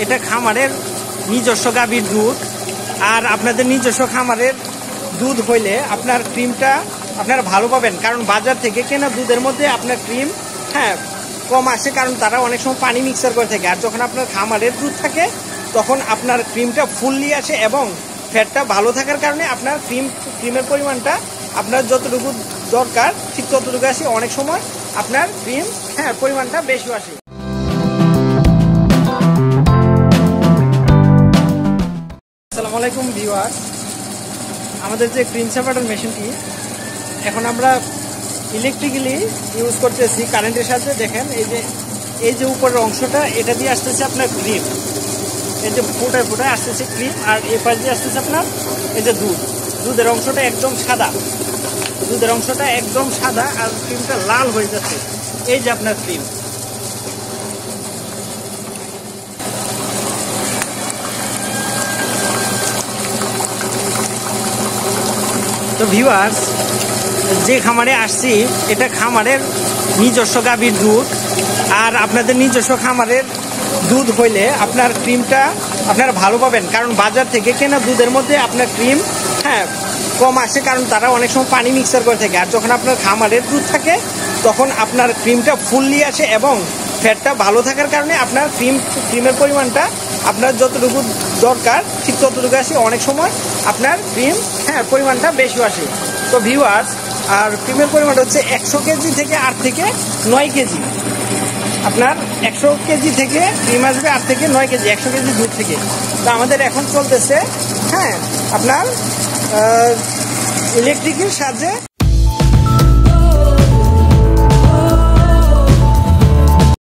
এটা খামারের নিজস্ব গাভীর দুধ। আর আপনাদের নিজস্ব খামারের দুধ হইলে আপনার ক্রিমটা আপনারা ভালো পাবেন, কারণ বাজার থেকে কেনা দুধের মধ্যে আপনার ক্রিম কম আসে, কারণ তারা অনেক সময় পানি মিক্সার করে থাকে। আর যখন আপনার খামারের দুধ থাকে তখন আপনার ক্রিমটা ফুললি আসে এবং ফ্যাটটা ভালো থাকার কারণে আপনার ক্রিমের পরিমাণটা আপনার যতটুকু দরকার ঠিক ততটুকু আসে। অনেক সময় আপনার ক্রিম পরিমাণটা বেশি আসে। আসসালামু আলাইকুম ভিউয়ার, আমাদের যে ক্রিম সেপারেটর মেশিনটি এখন আমরা ইলেকট্রিক্যালি ইউজ করতেছি কারেন্টের সাথে। দেখেন এই যে উপরের অংশটা এটা দিয়ে আসতেছে আপনার ক্রিম, এই যে ফোটায় ফোটায় আসতেছে ক্রিম, আর এই পাশ দিয়ে আসতেছে আপনার এই যে দুধের অংশটা একদম সাদা, আর ক্রিমটা লাল হয়ে যাচ্ছে। এই যে আপনার ক্রিম। তো ভিউয়ার্স, যে খামারে আসছি এটা খামারের নিজস্ব গাভীর দুধ। আর আপনাদের নিজস্ব খামারের দুধ হইলে আপনার ক্রিমটা আপনারা ভালো পাবেন, কারণ বাজার থেকে কেনা দুধের মধ্যে আপনার ক্রিম কম আসে, কারণ তারা অনেক সময় পানি মিক্সার করে থাকে। আর যখন আপনার খামারের দুধ থাকে তখন আপনার ক্রিমটা ফুললি আসে এবং ফ্যাটটা ভালো থাকার কারণে আপনার ক্রিমের পরিমাণটা আপনার যতটুকু দরকার ঠিক ততটুকু আসে। অনেক সময় আপনার ক্রিম পরিমাণটা বেশি আসে। তো ভিউয়ার্স, আর ক্রিমের পরিমাণটা হচ্ছে 100 কেজি থেকে 8 থেকে 9 কেজি। আপনার 100 কেজি থেকে ক্রিম আসবে 8 থেকে 9 কেজি 100 কেজি দুধ থেকে। তো আমাদের এখন চলতেছে আপনার ইলেকট্রিকের সাহায্যে